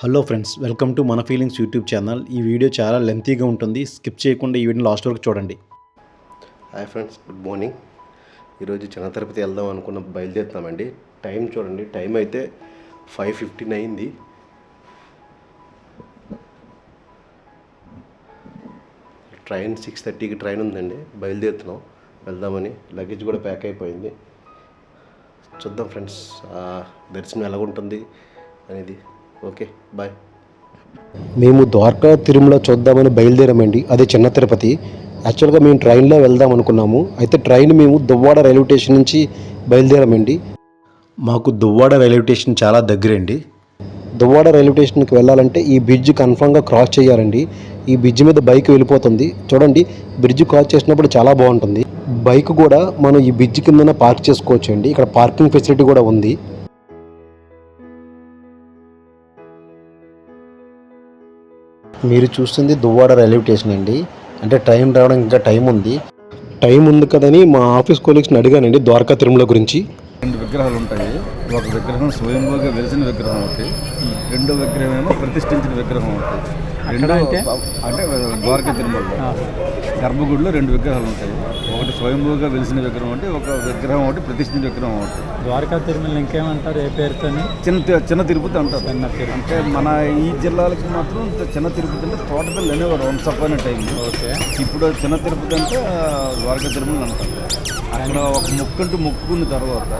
Hello friends, welcome to మన feelings YouTube channel. ఈ video చాలా లెంతీగా ఉంటుంది. స్కిప్ చేయకుండా ఈ వీడియోని లాస్ట్ వరకు చూడండి. Hi friends, good morning. ఈరోజు చిన్న తిరుపతి వెళ్దాం అనుకున్న బయలుదేరుతామండి. టైం చూడండి, టైం అయితే 5:15 అయింది. ట్రైన్ 6:30కి ట్రైన్ ఉందండి. బయలుదేరుతున్నాం, వెళ్దామని. లగేజ్ కూడా ప్యాక్ అయిపోయింది. చూద్దాం ఫ్రెండ్స్, దర్శనం ఎలాగుంటుంది అనేది. Okay, bye. మేము ద్వారకా తిరుమల చూద్దామని బయలుదేరామండి. అది చిన్న తిరుపతి. యాక్చువల్గా మేము ట్రైన్లో వెళ్దాం అనుకున్నాము. అయితే ట్రైన్ మేము దువ్వాడ రైల్వే స్టేషన్ నుంచి బయలుదేరామండి. మాకు దువ్వాడ రైల్వే స్టేషన్ చాలా దగ్గరండి. దువ్వాడ రైల్వే స్టేషన్కి వెళ్ళాలంటే ఈ బ్రిడ్జ్ కన్ఫామ్గా క్రాస్ చేయాలండి. ఈ బ్రిడ్జ్ మీద బైక్ వెళ్ళిపోతుంది. చూడండి, బ్రిడ్జ్ క్రాస్ చేసినప్పుడు చాలా బాగుంటుంది. బైక్ కూడా మనం ఈ బ్రిడ్జ్ కిందనే పార్క్ చేసుకోవచ్చు అండి. ఇక్కడ పార్కింగ్ ఫెసిలిటీ కూడా ఉంది. మీరు చూస్తుంది దువ్వాడ రైల్వే స్టేషన్ అండి. అంటే ట్రైన్ రావడం ఇంకా టైం ఉంది కదని మా ఆఫీస్ కొలీగ్స్ని అడిగానండి ద్వారకా తిరుమల గురించి. రెండు విగ్రహాలు ఉంటాయి. ఒక విగ్రహం స్వయంభూగా వెలిసిన విగ్రహం ఒకటి, రెండో విగ్రహం ఏమో ప్రతిష్ఠించిన విగ్రహం ఒకటి. అంటే ద్వారకా తిరుమలలో గర్భగుడిలో రెండు విగ్రహాలు ఉంటాయి. ఒకటి స్వయంభూగా వెలిసిన విగ్రహం ఒకటి, ఒక విగ్రహం ఒకటి ప్రతిష్ఠించిన విగ్రహం ఒకటి. ద్వారకా తిరుమల ఇంకేమంటారు, ఏ పేరుతో? చిన్న తిరుపతి అంటారు. అంటే మన ఈ జిల్లాలకి మాత్రం చిన్న తిరుపతి అంటే తోటపల్లి అనేవారు once upon a time. Okay, ఇప్పుడు చిన్న తిరుపతి అంటే ద్వారకా తిరుమల అంటారు. అక్కడ ఒక మొక్కు అంటూ మొక్కుకున్న తర్వాత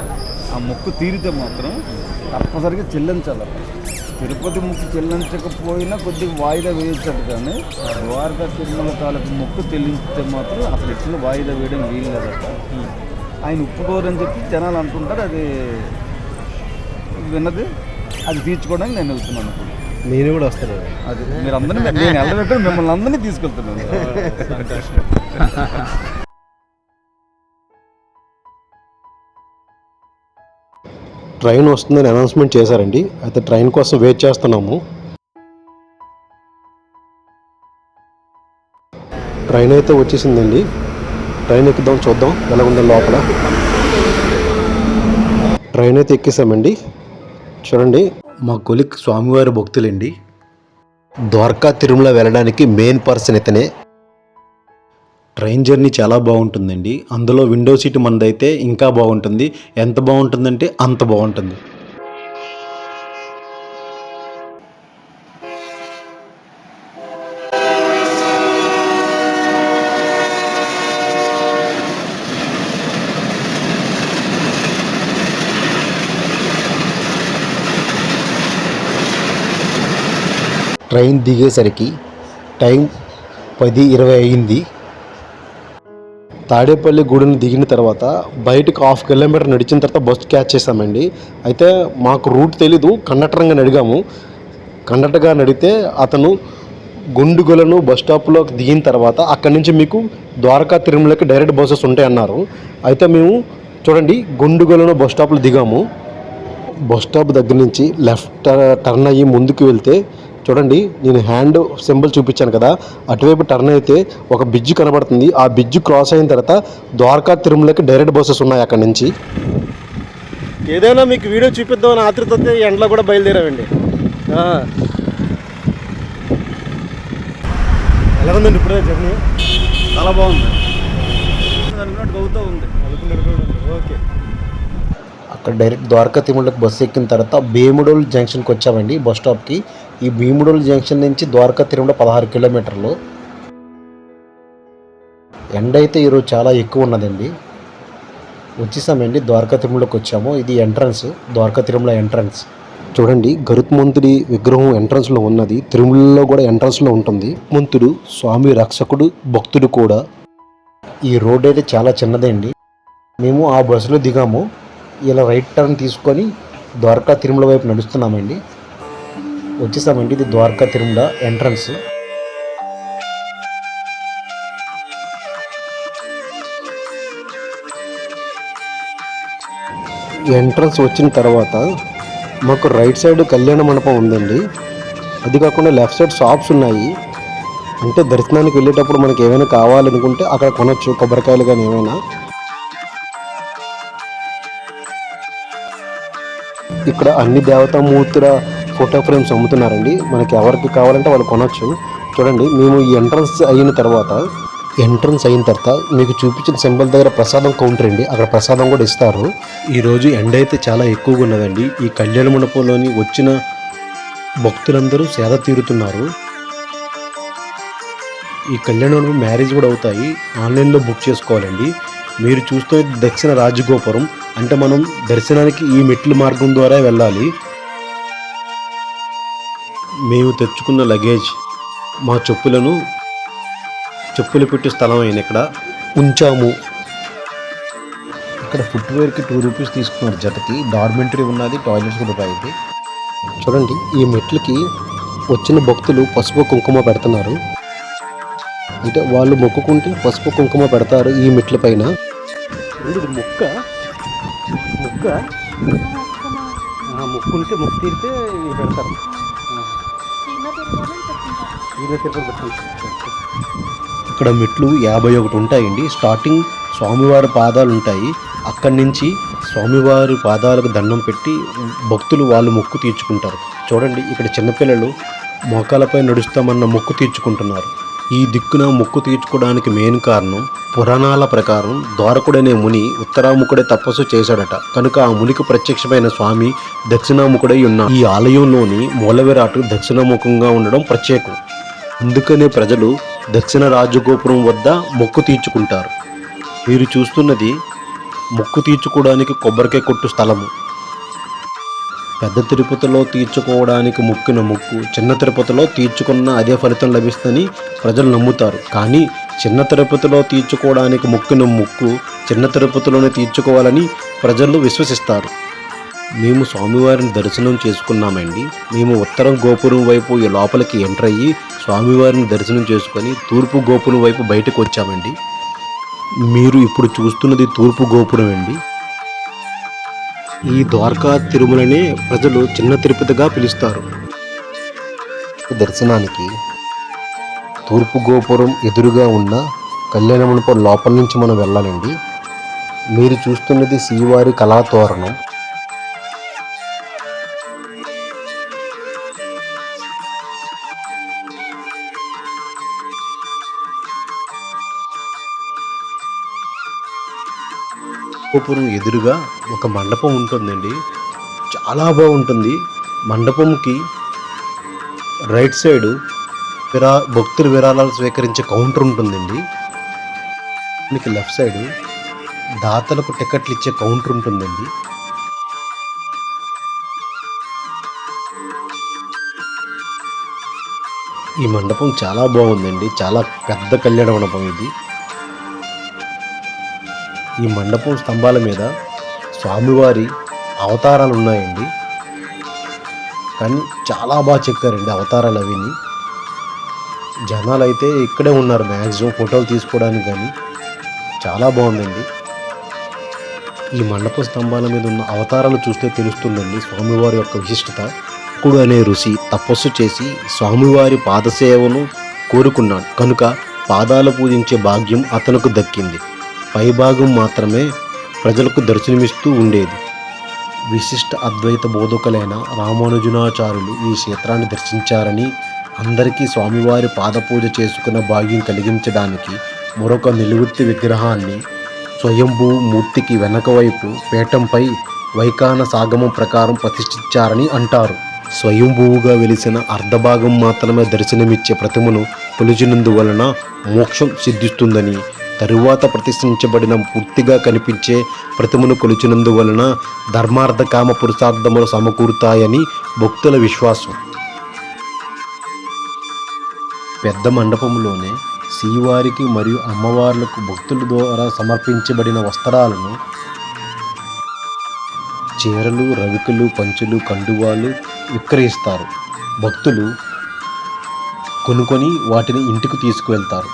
ఆ మొక్కు తీరితే మాత్రం తప్పనిసరిగా చెల్లించాలి. తిరుపతి మొక్కు చెల్లించకపోయినా కొద్దిగా వాయిదా వేయించాడు, కానీ ద్వారకా తిరుమల తాలూకు మొక్కు చెల్లించితే మాత్రం అసలు ఇచ్చిన వాయిదా వేయడం వీలు లేదట. ఆయన ఒప్పుకోరని చెప్పి జనాలు అంటుంటారు. అది విన్నది, అది తీర్చుకోవడానికి నేను వెళ్తున్నాను. నేను కూడా వస్తాను. అది మీరు అందరినీ, నేను వెళ్ళబెట్టి మిమ్మల్ని అందరినీ తీసుకెళ్తున్నాను. ట్రైన్ వస్తుందని అనౌన్స్మెంట్ చేశారండి. అయితే ట్రైన్ కోసం వెయిట్ చేస్తున్నాము. ట్రైన్ అయితే వచ్చేసిందండి. ట్రైన్ ఎక్కుదాం, చూద్దాం ఎలా ఉందో లోపల. ట్రైన్ అయితే ఎక్కేసామండి. చూడండి, మా కొలిక్ స్వామివారి భక్తులండి. ద్వారకా తిరుమల వెళ్ళడానికి మెయిన్ పర్సన్ ఇతనే. ట్రైన్ జర్నీ చాలా బాగుంటుందండి. అందులో విండో సీట్ మనదైతే ఇంకా బాగుంటుంది. ఎంత బాగుంటుందంటే అంత బాగుంటుంది. ట్రైన్ దిగేసరికి టైం 10:20 అయింది. తాడేపల్లి గూడెని దిగిన తర్వాత బయటకు 1/2 కిలోమీటర్ నడిచిన తర్వాత బస్సు క్యాచ్ చేసామండి. అయితే మాకు రూట్ తెలీదు. కండక్టర్గా అడిగాము. కండక్టర్గా అడిగితే అతను గుండుగొలను బస్ స్టాప్లో దిగిన తర్వాత అక్కడి నుంచి మీకు ద్వారకా తిరుమలకి డైరెక్ట్ బస్సెస్ ఉంటాయి అన్నారు. అయితే మేము చూడండి గుండుగొలను బస్ స్టాప్లో దిగాము. బస్ స్టాప్ దగ్గర నుంచి లెఫ్ట్ టర్న్ అయ్యి ముందుకు వెళ్తే చూడండి, నేను హ్యాండ్ సింబల్ చూపించాను కదా, అటువైపు టర్న్ అయితే ఒక బ్రిడ్జ్ కనబడుతుంది. ఆ బ్రిడ్జ్ క్రాస్ అయిన తర్వాత ద్వారకా తిరుమలకి డైరెక్ట్ బస్సెస్ ఉన్నాయి అక్కడి నుంచి. ఏదైనా మీకు వీడియో చూపిద్దామని ఆతృత ఎండలో కూడా బయలుదేరామండి. ఎలా ఉందండి ఇప్పుడే జర్నీ? చాలా బాగుంది. గౌతూ ఉంది. ఓకే, అక్కడ డైరెక్ట్ ద్వారకా తిరుమలకి బస్సు ఎక్కిన తర్వాత భీముడోల్ జంక్షన్కి వచ్చామండి బస్ స్టాప్కి. ఈ భీముడోల్ జంక్షన్ నుంచి ద్వారకా తిరుమల 16 కిలోమీటర్లు. ఎండ అయితే ఈరోజు చాలా ఎక్కువ ఉన్నదండి. వచ్చేసామండి, ద్వారకా తిరుమలకి వచ్చాము. ఇది ఎంట్రన్స్, ద్వారకా తిరుమల ఎంట్రన్స్. చూడండి, గరుత్మంతుడి విగ్రహం ఎంట్రన్స్లో ఉన్నది. తిరుమలలో కూడా ఎంట్రన్స్లో ఉంటుంది. మంతుడు స్వామి రక్షకుడు, భక్తుడు కూడా. ఈ రోడ్ అయితే చాలా చిన్నదండి. మేము ఆ బస్సులో దిగాము. ఇలా రైట్ టర్న్ తీసుకొని ద్వారకా తిరుమల వైపు నడుస్తున్నామండి. వచ్చేసామండి, ఇది ద్వారకా తిరుమల ఎంట్రన్స్. ఎంట్రన్స్ వచ్చిన తర్వాత మాకు రైట్ సైడ్ కళ్యాణ మండపం ఉందండి. అది కాకుండా లెఫ్ట్ సైడ్ షాప్స్ ఉన్నాయి. అంటే దర్శనానికి వెళ్ళేటప్పుడు మనకి ఏమైనా కావాలనుకుంటే అక్కడ కొనవచ్చు, కొబ్బరికాయలు కానీ ఏమైనా. ఇక్కడ అన్ని దేవతామూర్తుల ఫోటో ఫ్రేమ్స్ అమ్ముతున్నారండి. మనకి ఎవరికి కావాలంటే వాళ్ళు కొనొచ్చు. చూడండి, మేము ఈ ఎంట్రన్స్ అయిన తర్వాత మీకు చూపించిన సింబల్ దగ్గర ప్రసాదం కౌంటర్ అండి. అక్కడ ప్రసాదం కూడా ఇస్తారు. ఈరోజు ఎండ అయితే చాలా ఎక్కువగా ఉన్నదండి. ఈ కళ్యాణ మండపంలోని వచ్చిన భక్తులందరూ సేద తీరుతున్నారు. ఈ కళ్యాణ మండపం మ్యారేజ్ కూడా అవుతాయి. ఆన్లైన్లో బుక్ చేసుకోవాలండి. మీరు చూస్తే దక్షిణ రాజగోపురం అంటే మనం దర్శనానికి ఈ మెట్ల మార్గం ద్వారా వెళ్ళాలి. మేము తెచ్చుకున్న లగేజ్ మా చెప్పులు పెట్టే స్థలం అయిన ఇక్కడ ఉంచాము. ఇక్కడ ఫుట్వేర్కి 2 రూపీస్ తీసుకున్నారు జతకి. డార్మెంటరీ ఉన్నది, టాయిలెట్స్ కూడా ఉంటాయి. చూడండి, ఈ మెట్లకి వచ్చిన భక్తులు పసుపు కుంకుమ పెడుతున్నారు. అంటే వాళ్ళు మొక్కుకుంటే పసుపు కుంకుమ పెడతారు ఈ మెట్ల పైన. ఇది మొక్కుంటే మొక్కు తీరితే పెడతారు. ఇక్కడ మెట్లు 51 ఉంటాయండి. స్టార్టింగ్ స్వామివారి పాదాలు ఉంటాయి. అక్కడి నుంచి స్వామివారి పాదాలకు దండం పెట్టి భక్తులు వాళ్ళు మొక్కు తీర్చుకుంటారు. చూడండి, ఇక్కడ చిన్నపిల్లలు మోకాలపై నడుస్తామన్న మొక్కు తీర్చుకుంటున్నారు. ఈ దిక్కున మొక్కు తీర్చుకోవడానికి మెయిన్ కారణం, పురాణాల ప్రకారం ద్వారకుడనే ముని ఉత్తరాముఖుడే తపస్సు చేశాడట. కనుక ఆ మునికి ప్రత్యక్షమైన స్వామి దక్షిణాముఖుడై ఉన్నాడు. ఈ ఆలయంలోని మూలవిరాటు దక్షిణాముఖంగా ఉండడం ప్రత్యేకం. అందుకనే ప్రజలు దక్షిణ రాజగోపురం వద్ద మొక్కు తీర్చుకుంటారు. మీరు చూస్తున్నది మొక్కు తీర్చుకోవడానికి కొబ్బరికాయ కొట్టు స్థలము. పెద్ద తిరుపతిలో తీర్చుకోవడానికి మొక్కిన మొక్కు చిన్న తిరుపతిలో తీర్చుకున్న అదే ఫలితం లభిస్తుందని ప్రజలు నమ్ముతారు. కానీ చిన్న తిరుపతిలో తీర్చుకోవడానికి మొక్కిన మొక్కు చిన్న తిరుపతిలోనే తీర్చుకోవాలని ప్రజలు విశ్వసిస్తారు. మేము స్వామివారిని దర్శనం చేసుకున్నామండి. మేము ఉత్తరం గోపురం వైపు ఈ లోపలికి ఎంటర్ అయ్యి స్వామివారిని దర్శనం చేసుకొని తూర్పు గోపురం వైపు బయటకు వచ్చామండి. మీరు ఇప్పుడు చూస్తున్నది తూర్పు గోపురం అండి. ఈ ద్వారకా తిరుమలనే ప్రజలు చిన్న తిరుపతిగా పిలుస్తారు. దర్శనానికి తూర్పు గోపురం ఎదురుగా ఉన్న కళ్యాణ మండపం లోపల నుంచి మనం వెళ్ళాలండి. మీరు చూస్తున్నది శ్రీవారి కళాతోరణం. గోపురం ఎదురుగా ఒక మండపం ఉంటుందండి. చాలా బాగుంటుంది. మండపంకి రైట్ సైడ్ భక్తులు విరాళాలు స్వీకరించే కౌంటర్ ఉంటుందండి. దీనికి లెఫ్ట్ సైడ్ దాతలకు టికెట్లు ఇచ్చే కౌంటర్ ఉంటుందండి. ఈ మండపం చాలా బాగుందండి. చాలా పెద్ద కళ్యాణ మండపం ఇది. ఈ మండపం స్తంభాల మీద స్వామివారి అవతారాలు ఉన్నాయండి. కానీ చాలా బాగా చెక్కారండి అవతారాలు అవిని. జనాలు అయితే ఇక్కడే ఉన్నారు మ్యాక్సిమం ఫోటోలు తీసుకోవడానికి. కానీ చాలా బాగుందండి. ఈ మండప స్తంభాల మీద ఉన్న అవతారాలు చూస్తే తెలుస్తుందండి స్వామివారి యొక్క విశిష్టత. కుడు అనే ఋషి తపస్సు చేసి స్వామివారి పాదసేవను కోరుకున్నాడు. కనుక పాదాలు పూజించే భాగ్యం అతనుకు దక్కింది. పైభాగం మాత్రమే ప్రజలకు దర్శనమిస్తూ ఉండేది. విశిష్ట అద్వైత బోధకులైన రామానుజనాచార్యులు ఈ క్షేత్రాన్ని దర్శించారని, అందరికీ స్వామివారి పాదపూజ చేసుకున్న భాగ్యం కలిగించడానికి మరొక నిలువెత్తి విగ్రహాన్ని స్వయంభూ మూర్తికి వెనక వైపు పీఠంపై వైఖాన సాగమం ప్రకారం ప్రతిష్ఠించారని అంటారు. స్వయంభూవుగా వెలిసిన అర్ధభాగం మాత్రమే దర్శనమిచ్చే ప్రతిమను కొలిచినందువలన మోక్షం సిద్ధిస్తుందని, తరువాత ప్రతిష్ఠించబడిన పూర్తిగా కనిపించే ప్రతిమను కొలిచినందువలన ధర్మార్థ కామ పురుషార్థములు సమకూరుతాయని భక్తుల విశ్వాసం. పెద్ద మండపంలోనే శ్రీవారికి మరియు అమ్మవార్లకు భక్తుల ద్వారా సమర్పించబడిన వస్త్రాలను, చీరలు, రవికలు, పంచులు, కండువాలు విక్రయిస్తారు. భక్తులు కొనుక్కొని వాటిని ఇంటికి తీసుకువెళ్తారు.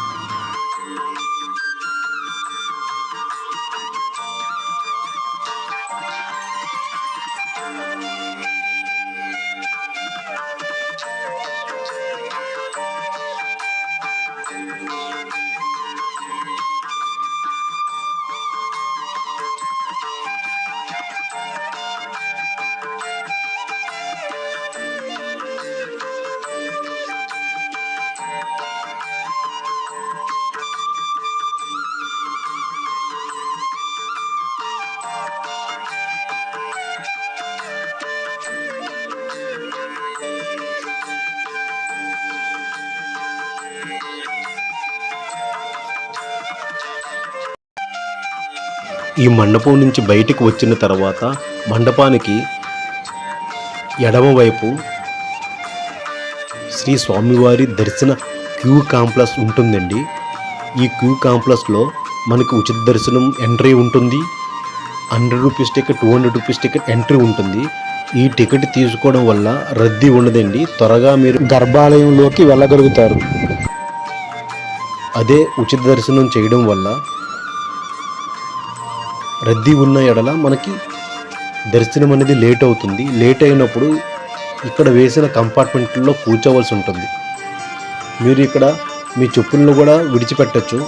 ఈ మండపం నుంచి బయటికి వచ్చిన తర్వాత మండపానికి ఎడమవైపు శ్రీ స్వామివారి దర్శన క్యూ కాంప్లెక్స్ ఉంటుందండి. ఈ క్యూ కాంప్లెక్స్లో మనకు ఉచిత దర్శనం ఎంట్రీ ఉంటుంది. 100 rupees ticket, 200 rupees ticket entry ఉంటుంది. ఈ టికెట్ తీసుకోవడం వల్ల రద్దీ ఉండదండి. త్వరగా మీరు గర్భాలయంలోకి వెళ్ళగలుగుతారు. అదే ఉచిత దర్శనం చేయడం వల్ల రద్దీ ఉన్న ఎడల మనకి దర్శనం అనేది లేట్ అవుతుంది. లేట్ అయినప్పుడు ఇక్కడ వేసిన కంపార్ట్మెంట్లో కూర్చోవలసి ఉంటుంది. మీరు ఇక్కడ మీ చెప్పులను కూడా విడిచిపెట్టచ్చు.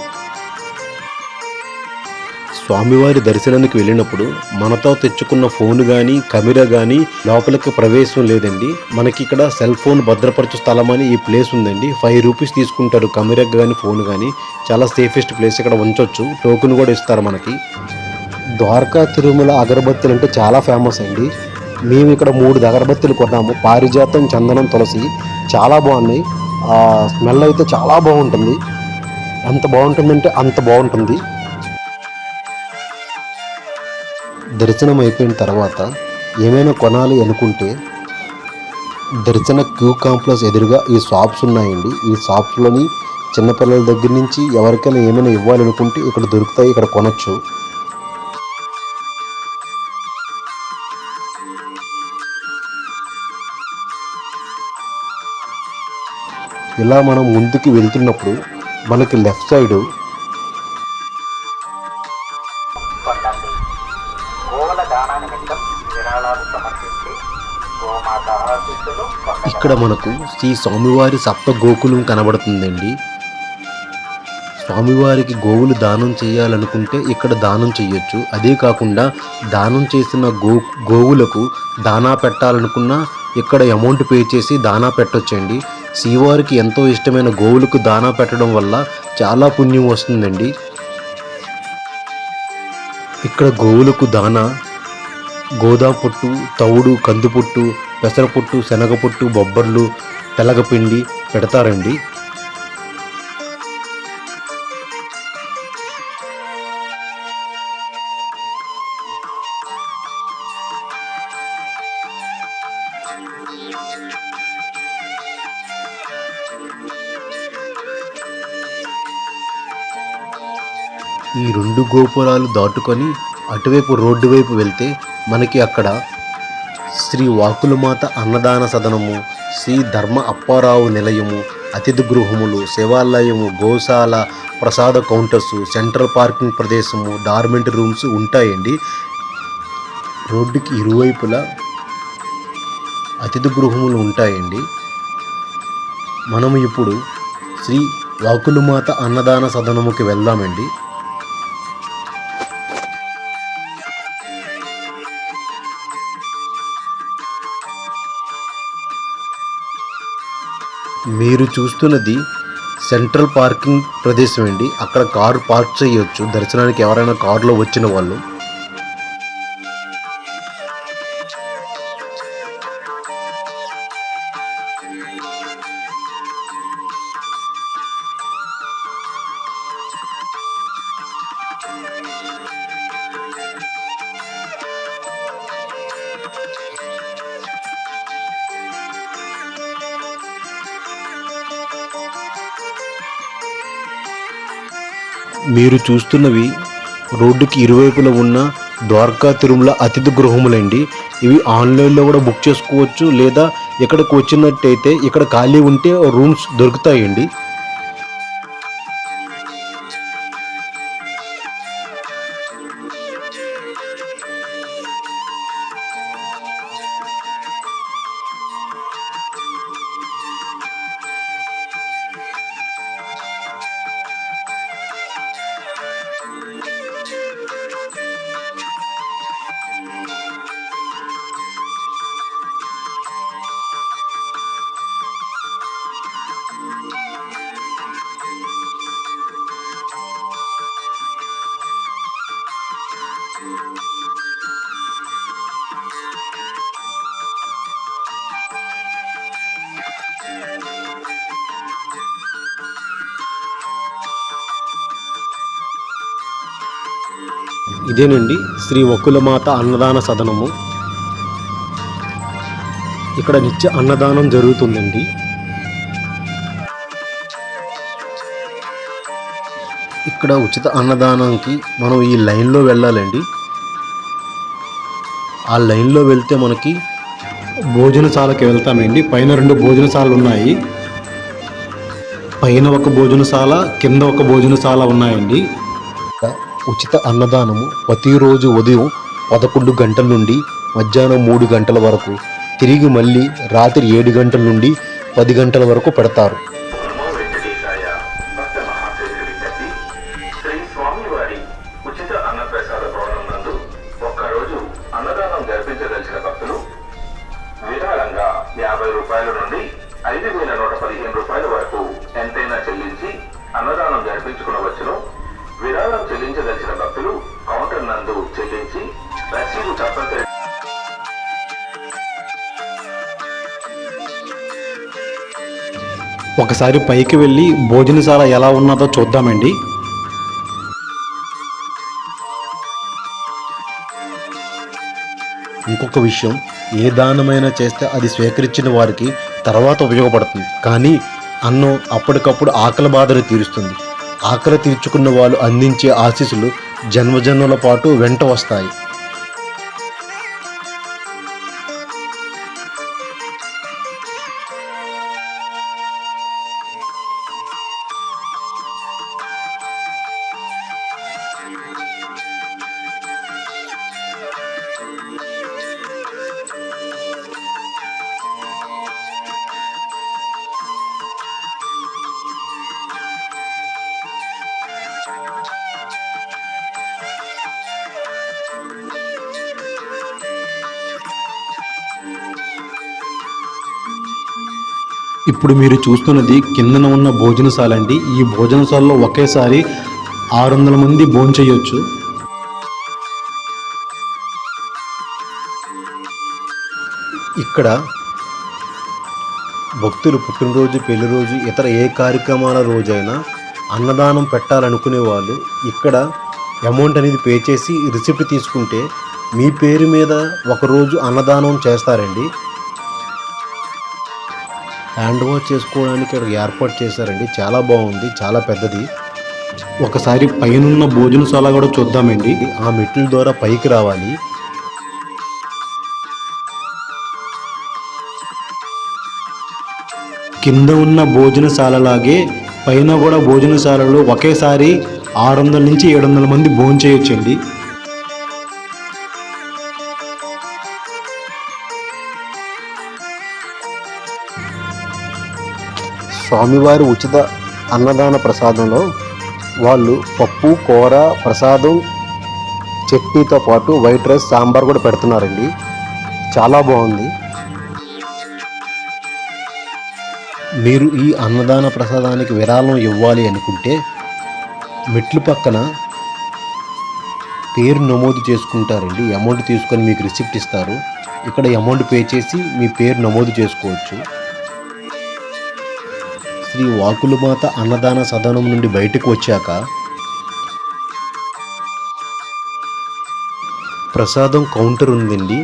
స్వామివారి దర్శనానికి వెళ్ళినప్పుడు మనతో తెచ్చుకున్న ఫోన్ కానీ కెమెరా కానీ లోపలికి ప్రవేశం లేదండి. మనకి ఇక్కడ సెల్ ఫోన్ భద్రపరచు స్థలం అని ఈ ప్లేస్ ఉందండి. 5 రూపీస్ తీసుకుంటారు కెమెరా కానీ ఫోన్ కానీ. చాలా సేఫెస్ట్ ప్లేస్, ఇక్కడ ఉంచవచ్చు. టోకెన్ కూడా ఇస్తారు మనకి. ద్వారకా తిరుమల అగరబత్తులు అంటే చాలా ఫేమస్ అండి. మేము ఇక్కడ 3 అగరబత్తులు కొన్నాము. పారిజాతం, చందనం, తులసి. చాలా బాగున్నాయి. స్మెల్ అయితే చాలా బాగుంటుంది. ఎంత బాగుంటుందంటే అంత బాగుంటుంది. దర్శనం అయిపోయిన తర్వాత ఏమైనా కొనాలి అనుకుంటే దర్శన క్యూ కాంప్లెక్స్ ఎదురుగా ఈ షాప్స్ ఉన్నాయండి. ఈ షాప్స్లోని చిన్నపిల్లల దగ్గర నుంచి ఎవరికైనా ఏమైనా ఇవ్వాలనుకుంటే ఇక్కడ దొరుకుతాయి, ఇక్కడ కొనచ్చు. ఇలా మనం ముందుకు వెళ్తున్నప్పుడు మనకి లెఫ్ట్ సైడు పొందండి. గోవుల దాన నిమిత్తం విరాళాలు సమర్పించి గోమాత ఆశీస్సులు పొందండి. ఇక్కడ మనకు శ్రీ స్వామివారి సప్త గోకులం కనబడుతుందండి. స్వామివారికి గోవులు దానం చేయాలనుకుంటే ఇక్కడ దానం చేయొచ్చు. అదే కాకుండా దానం చేసిన గోవులకు దానా పెట్టాలనుకున్నా ఇక్కడ అమౌంట్ పే చేసి దానా పెట్టొచ్చండి. శ్రీవారికి ఎంతో ఇష్టమైన గోవులకు దానా పెట్టడం వల్ల చాలా పుణ్యం వస్తుందండి. ఇక్కడ గోవులకు దానా గోదా పొట్టు, తవుడు, కందిపొట్టు, పెసరపొట్టు, శనగపొట్టు, బొబ్బర్లు, తెలగపిండి పెడతారండి. ఈ 2 గోపురాలు దాటుకొని అటువైపు రోడ్డు వైపు వెళ్తే మనకి అక్కడ శ్రీ వాకులమాత అన్నదాన సదనము, శ్రీ ధర్మ అప్పారావు నిలయము, అతిథి గృహములు, శివాలయము, గోశాల, ప్రసాద కౌంటర్స్, సెంట్రల్ పార్కింగ్ ప్రదేశము, డార్మెంట్ రూమ్స్ ఉంటాయండి. రోడ్డుకి ఇరువైపులా అతిథి గృహములు ఉంటాయండి. మనము ఇప్పుడు శ్రీ వాకులమాత అన్నదాన సదనముకి వెళ్దామండి. మీరు చూస్తున్నది సెంట్రల్ పార్కింగ్ ప్రదేశం అండి. అక్కడ కారు పార్క్ చేయొచ్చు దర్శనానికి ఎవరైనా కారులో వచ్చిన వాళ్ళు. మీరు చూస్తున్నవి రోడ్డుకి ఇరువైపులా ఉన్న ద్వారకా తిరుమల అతిథి గృహములండి. ఇవి ఆన్లైన్లో కూడా బుక్ చేసుకోవచ్చు, లేదా ఇక్కడికి వచ్చినట్టయితే ఇక్కడ ఖాళీ ఉంటే రూమ్స్ దొరుకుతాయండి. ఇదేనండి శ్రీ వకులమాత అన్నదాన సదనము. ఇక్కడ నిత్య అన్నదానం జరుగుతుందండి. ఇక్కడ ఉచిత అన్నదానానికి మనం ఈ లైన్లో వెళ్ళాలండి. ఆ లైన్లో వెళ్తే మనకి భోజనశాలకి వెళ్తామండి. పైన 2 భోజనశాలలు ఉన్నాయి. పైన ఒక భోజనశాల, కింద ఒక భోజనశాల ఉన్నాయండి. ఉచిత అన్నదానము ప్రతిరోజు ఉదయం 11 గంటల నుండి మధ్యాహ్నం 3 గంటల వరకు, తిరిగి మళ్ళీ రాత్రి 7 గంటల నుండి 10 గంటల వరకు పెడతారు. నమో వెంకటేశాయ. భక్త మహాశేషుడి శ్రీ స్వామివారి ఉచిత అన్నప్రసాద భవనం నందు ఒక్కరోజు అన్నదానం జరిపించదలిచిన భక్తులు విరాళంగా 50 రూపాయల నుండి 5,115 రూపాయల వరకు ఎంతైనా చెల్లించి అన్నదానం జరిపించుకునవచ్చును. విరాళం చెల్లించదలిచిన భక్తులు కౌంటర్ నందు చెల్లించి రసీదు తప్పనిసరి. ఒకసారి పైకి వెళ్ళి భోజనశాల ఎలా ఉన్నదో చూద్దామండి. ఇంకొక విషయం, ఏ దానమైనా చేస్తే అది స్వీకరించిన వారికి తర్వాత ఉపయోగపడుతుంది. కానీ అన్నం అప్పటికప్పుడు ఆకలి బాధను తీరుస్తుంది. ఆకలి తీర్చుకున్న వాళ్ళు అందించే ఆశీస్సులు జన్మజన్మల పాటు వెంట వస్తాయి. ఇప్పుడు మీరు చూస్తున్నది కిందన ఉన్న భోజనశాల అండి. ఈ భోజనశాలలో ఒకేసారి 600 మంది భోంచేయొచ్చు. ఇక్కడ భక్తులు పుట్టినరోజు, పెళ్లి రోజు, ఇతర ఏ కార్యక్రమాల రోజైనా అన్నదానం పెట్టాలనుకునే వాళ్ళు ఇక్కడ అమౌంట్ అనేది పే చేసి రిసిప్ట్ తీసుకుంటే మీ పేరు మీద ఒకరోజు అన్నదానం చేస్తారండి. హ్యాండ్ వాష్ చేసుకోవడానికి ఇక్కడ ఏర్పాటు చేశారండి. చాలా బాగుంది, చాలా పెద్దది. ఒకసారి పైనున్న భోజనశాల కూడా చూద్దామండి. ఆ మెట్ల ద్వారా పైకి రావాలి. కింద ఉన్న భోజనశాలలాగే పైన కూడా భోజనశాలలో ఒకేసారి 600 నుంచి 700 మంది భోంచేయొచ్చండి. స్వామివారి ఉచిత అన్నదాన ప్రసాదంలో వాళ్ళు పప్పు, కూర, ప్రసాదం, చట్నీతో పాటు వైట్ రైస్, సాంబార్ కూడా పెడుతున్నారండి. చాలా బాగుంది. మీరు ఈ అన్నదాన ప్రసాదానికి విరాళం ఇవ్వాలి అనుకుంటే మెట్లు పక్కన పేరు నమోదు చేసుకుంటారండి. అమౌంట్ తీసుకొని మీకు రిసిప్ట్ ఇస్తారు. ఇక్కడ అమౌంట్ పే చేసి మీ పేరు నమోదు చేసుకోవచ్చు. శ్రీ వాకులమాత అన్నదాన సదనం నుండి బయటకు వచ్చాక ప్రసాదం కౌంటర్ ఉందండి.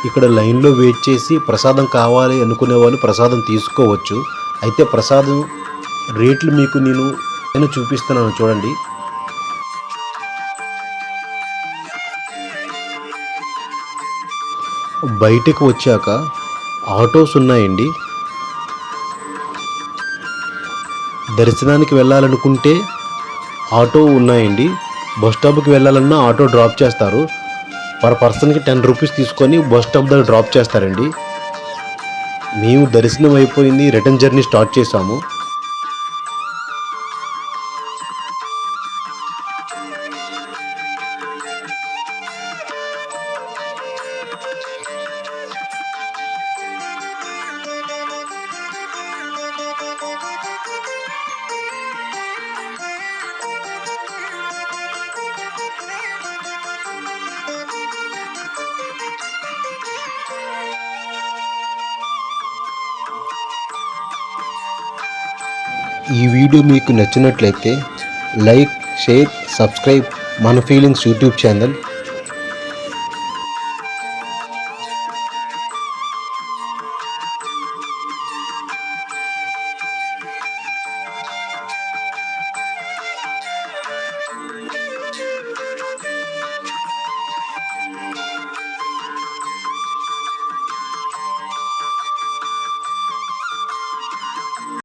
ఇక్కడ లైన్లో వెయిట్ చేసి ప్రసాదం కావాలి అనుకునే వాళ్ళు ప్రసాదం తీసుకోవచ్చు. అయితే ప్రసాదం రేట్లు మీకు నేను చూపిస్తున్నాను చూడండి. బయటకు వచ్చాక ఆటోస్ ఉన్నాయండి. దర్శనానికి వెళ్ళాలనుకుంటే ఆటో ఉన్నాయండి. బస్ స్టాప్కి వెళ్ళాలన్నా ఆటో డ్రాప్ చేస్తారు. పర్ పర్సన్కి 10 రూపీస్ తీసుకొని బస్ స్టాప్ దగ్గర డ్రాప్ చేస్తారండి. మేము దర్శనం అయిపోయింది, రిటర్న్ జర్నీ స్టార్ట్ చేసాము. ఈ వీడియో మీకు నచ్చినట్లయితే లైక్, షేర్, సబ్స్క్రైబ్ మన ఫీలింగ్స్ యూట్యూబ్ ఛానల్